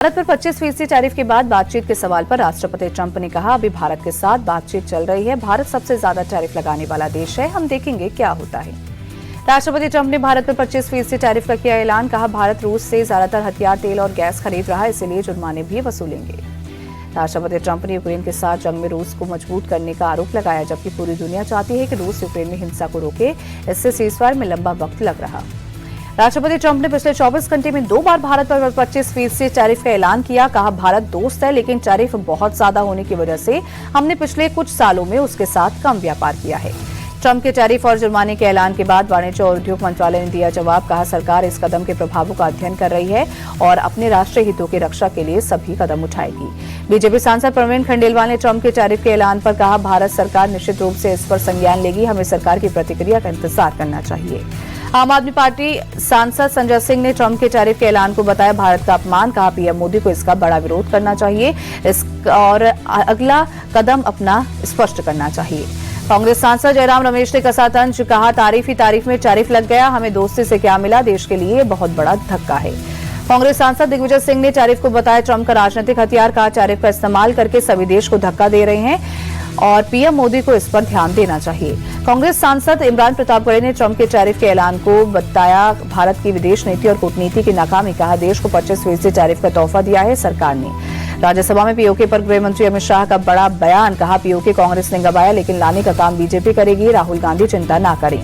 भारत पर 25% टैरिफ के बाद बातचीत के सवाल पर राष्ट्रपति ट्रंप ने कहा, अभी भारत के साथ बातचीत चल रही है। भारत सबसे ज्यादा टैरिफ लगाने वाला देश है, हम देखेंगे क्या होता है। राष्ट्रपति ट्रंप ने भारत पर 25% टैरिफ का किया ऐलान। कहा, भारत रूस से ज्यादातर हथियार, तेल और गैस खरीद रहा है, इसलिए जुर्माने भी वसूलेंगे। राष्ट्रपति ट्रंप ने यूक्रेन के साथ जंग में रूस को मजबूत करने का आरोप लगाया, जबकि पूरी दुनिया चाहती है कि रूस यूक्रेन में हिंसा को रोके। इससे सीजफायर में लंबा वक्त लग रहा। राष्ट्रपति ट्रंप ने पिछले 24 घंटे में 2 बार भारत पर 25% टैरिफ का ऐलान किया। कहा, भारत दोस्त है, लेकिन टैरिफ बहुत ज्यादा होने की वजह से हमने पिछले कुछ सालों में उसके साथ कम व्यापार किया है। ट्रंप के टैरिफ और जुर्माने के ऐलान के बाद वाणिज्य और उद्योग मंत्रालय ने दिया जवाब। कहा, सरकार इस कदम के प्रभावों का अध्ययन कर रही है और अपने राष्ट्रीय हितों की रक्षा के लिए सभी कदम उठाएगी। बीजेपी सांसद प्रवीण खंडेलवाल ने ट्रंप के टैरिफ के ऐलान पर कहा, भारत सरकार निश्चित रूप से इस पर संज्ञान लेगी, हमें सरकार की प्रतिक्रिया का इंतजार करना चाहिए। आम आदमी पार्टी सांसद संजय सिंह ने ट्रंप के टैरिफ के ऐलान को बताया भारत का अपमान। कहा, पीएम मोदी को इसका बड़ा विरोध करना चाहिए और अगला कदम अपना स्पष्ट करना चाहिए। कांग्रेस सांसद जयराम रमेश ने कसा तंज। कहा, तारीफ ही तारीफ में टैरिफ लग गया, हमें दोस्ती से क्या मिला, देश के लिए बहुत बड़ा धक्का है। कांग्रेस सांसद दिग्विजय सिंह ने टैरिफ को बताया ट्रंप का राजनीतिक हथियार। कहा, टैरिफ का इस्तेमाल करके सभी देश को धक्का दे रहे हैं और पीएम मोदी को इस पर ध्यान देना चाहिए। कांग्रेस सांसद इमरान प्रतापगढ़ी ने ट्रंप के टैरिफ के ऐलान को बताया भारत की विदेश नीति और कूटनीति की नाकामी। कहा, देश को 25% टैरिफ का तोहफा दिया है सरकार ने। राज्यसभा में पीओके पर गृह मंत्री अमित शाह का बड़ा बयान। कहा, पीओके कांग्रेस ने गंवाया, लेकिन लाने का काम बीजेपी करेगी, राहुल गांधी चिंता ना करें।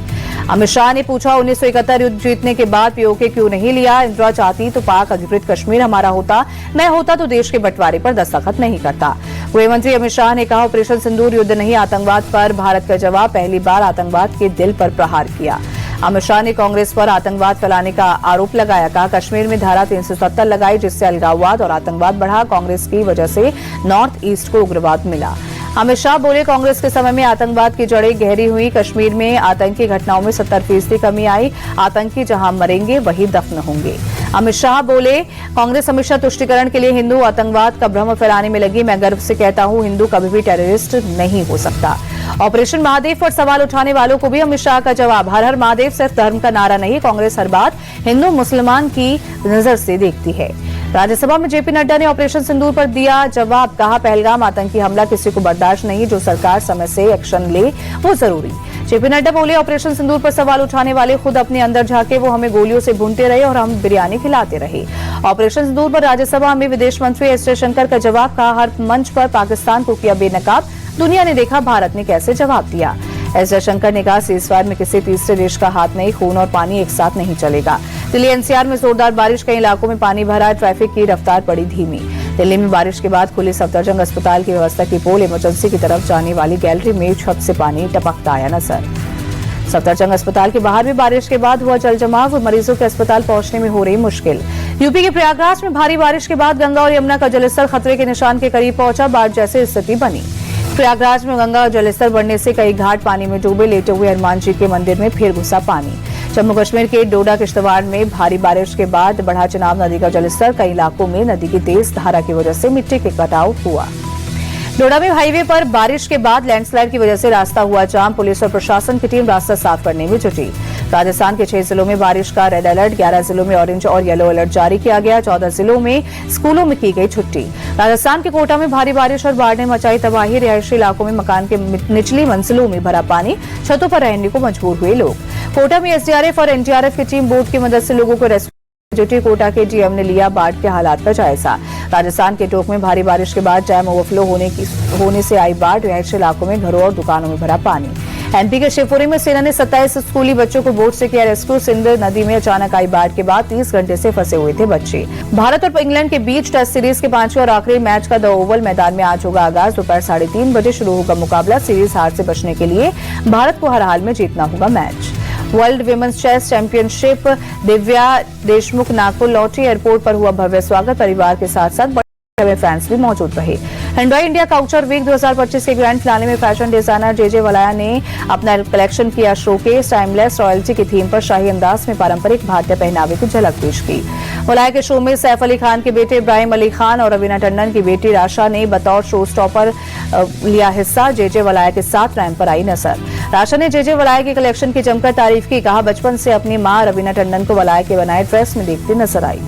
अमित शाह ने पूछा, 1971 युद्ध जीतने के बाद पीओके क्यों नहीं लिया? इंदिरा चाहती तो पाक अधिकृत कश्मीर हमारा होता, मैं होता तो देश के बंटवारे पर दस्तखत नहीं करता। गृह मंत्री अमित शाह ने कहा, ऑपरेशन सिंदूर युद्ध नहीं, आतंकवाद पर भारत का जवाब। पहली बार आतंकवाद के दिल पर प्रहार किया। अमित शाह ने कांग्रेस पर आतंकवाद फैलाने का आरोप लगाया। कहा, कश्मीर में धारा 370 लगाई, जिससे अलगाववाद और आतंकवाद बढ़ा। कांग्रेस की वजह से नॉर्थ ईस्ट को उग्रवाद मिला। अमित शाह बोले, कांग्रेस के समय में आतंकवाद की जड़ें गहरी हुई, कश्मीर में आतंकी घटनाओं में 70% कमी आई। आतंकी जहां मरेंगे वहीं दफन होंगे। अमित शाह बोले, कांग्रेस हमेशा तुष्टीकरण के लिए हिंदू आतंकवाद का भ्रम फैलाने में लगी। मैं गर्व से कहता हूं, हिंदू कभी भी टेररिस्ट नहीं हो सकता। ऑपरेशन महादेव पर सवाल उठाने वालों को भी अमित शाह का जवाब। हर हर महादेव सिर्फ धर्म का नारा नहीं, कांग्रेस हर बात हिंदू मुसलमान की नजर से देखती है। राज्यसभा में जेपी नड्डा ने ऑपरेशन सिंदूर पर दिया जवाब। कहा, पहलगाम आतंकी हमला किसी को बर्दाश्त नहीं, जो सरकार समय से एक्शन ले वो जरूरी। जेपी नड्डा बोले, ऑपरेशन सिंदूर पर सवाल उठाने वाले खुद अपने अंदर झांके, वो हमें गोलियों से भूनते रहे और हम बिरयानी खिलाते रहे। ऑपरेशन सिंदूर पर राज्यसभा में विदेश मंत्री एस जयशंकर का जवाब। कहा, हर मंच पर पाकिस्तान को किया बेनकाब, दुनिया ने देखा भारत ने कैसे जवाब दिया। एस जयशंकर ने कहा, सीजफायर में किसी तीसरे देश का हाथ नहीं, खून और पानी एक साथ नहीं चलेगा। दिल्ली एनसीआर में जोरदार बारिश, कई इलाकों में पानी भरा, ट्रैफिक की रफ्तार पड़ी धीमी। दिल्ली में बारिश के बाद खुली सफदरजंग अस्पताल की व्यवस्था की पोल, इमरजेंसी की तरफ जाने वाली गैलरी में छत से पानी टपकता आया नजर। सफदरजंग अस्पताल के बाहर भी बारिश के बाद हुआ जल जमाव, मरीजों के अस्पताल पहुंचने में हो रही मुश्किल। यूपी के प्रयागराज में भारी बारिश के बाद गंगा और यमुना का जलस्तर खतरे के निशान के करीब पहुंचा, बाढ़ जैसी स्थिति बनी। प्रयागराज में गंगा का जलस्तर बढ़ने से कई घाट पानी में डूबे, लेटे हुए हनुमान जी के मंदिर में फिर घुसा पानी। जम्मू कश्मीर के डोडा किश्तवाड़ में भारी बारिश के बाद बढ़ा चिनाब नदी का जलस्तर, कई इलाकों में नदी की तेज धारा की वजह से मिट्टी के कटाव हुआ। डोडा में हाईवे पर बारिश के बाद लैंडस्लाइड की वजह से रास्ता हुआ जाम, पुलिस और प्रशासन की टीम रास्ता साफ करने में जुटी। राजस्थान के 6 जिलों में बारिश का रेड अलर्ट, 11 जिलों में ऑरेंज और येलो अलर्ट जारी किया गया, 14 जिलों में स्कूलों में की गई छुट्टी। राजस्थान के कोटा में भारी बारिश और बाढ़ ने मचाई तबाही, रिहायशी इलाकों में मकान के निचली मंजिलों में भरा पानी, छतों पर रहने को मजबूर हुए लोग। कोटा में एसडीआरएफ और एनडीआरएफ की टीम बोट की मदद से लोगों को रेस्क्यू जुटी। कोटा के डीएम ने लिया बाढ़ के हालात का जायजा। राजस्थान के टोंक में भारी बारिश के बाद डैम ओवरफ्लो होने से आई बाढ़, रिहायशी इलाकों में घरों और दुकानों में भरा पानी। एमपी के शिवपुरी में सेना ने 27 स्कूली बच्चों को बोट से किया रेस्क्यू। सिंध नदी में अचानक आई बाढ़ के बाद 30 घंटे से फंसे हुए थे बच्चे। भारत और इंग्लैंड के बीच टेस्ट सीरीज के 5वें और आखिरी मैच का द ओवल मैदान में आज होगा आगाज। दोपहर 3:30 बजे शुरू होगा मुकाबला। सीरीज हार से बचने के लिए भारत को हर हाल में जीतना होगा match. World women's chess championship, Divya Deshmukh Nagpur लौटी, एयरपोर्ट पर हुआ भव्य स्वागत। परिवार के साथ साथ बड़े फैंस भी मौजूद रहे। हिंडोई इंडिया काउचर वीक 2025 के ग्रैंड फिनाले में फैशन डिजाइनर जेजे वलाया ने अपना कलेक्शन किया शोकेस। टाइमलेस रॉयल्टी की थीम पर शाही अंदाज में पारंपरिक भारतीय पहनावे की झलक पेश की। वलाया के शो में सैफ अली खान के बेटे इब्राहिम अली खान और रवीना टंडन की बेटी राशा ने बतौर शो स्टॉपर लिया हिस्सा। जेजे वलाया के साथ रैंप पर आई नजर। राशा ने जेजे वलाया की कलेक्शन की जमकर तारीफ की। कहा, बचपन से अपनी मां रवीना टंडन को वलाया के बनाए ड्रेस में देखती नजर आई।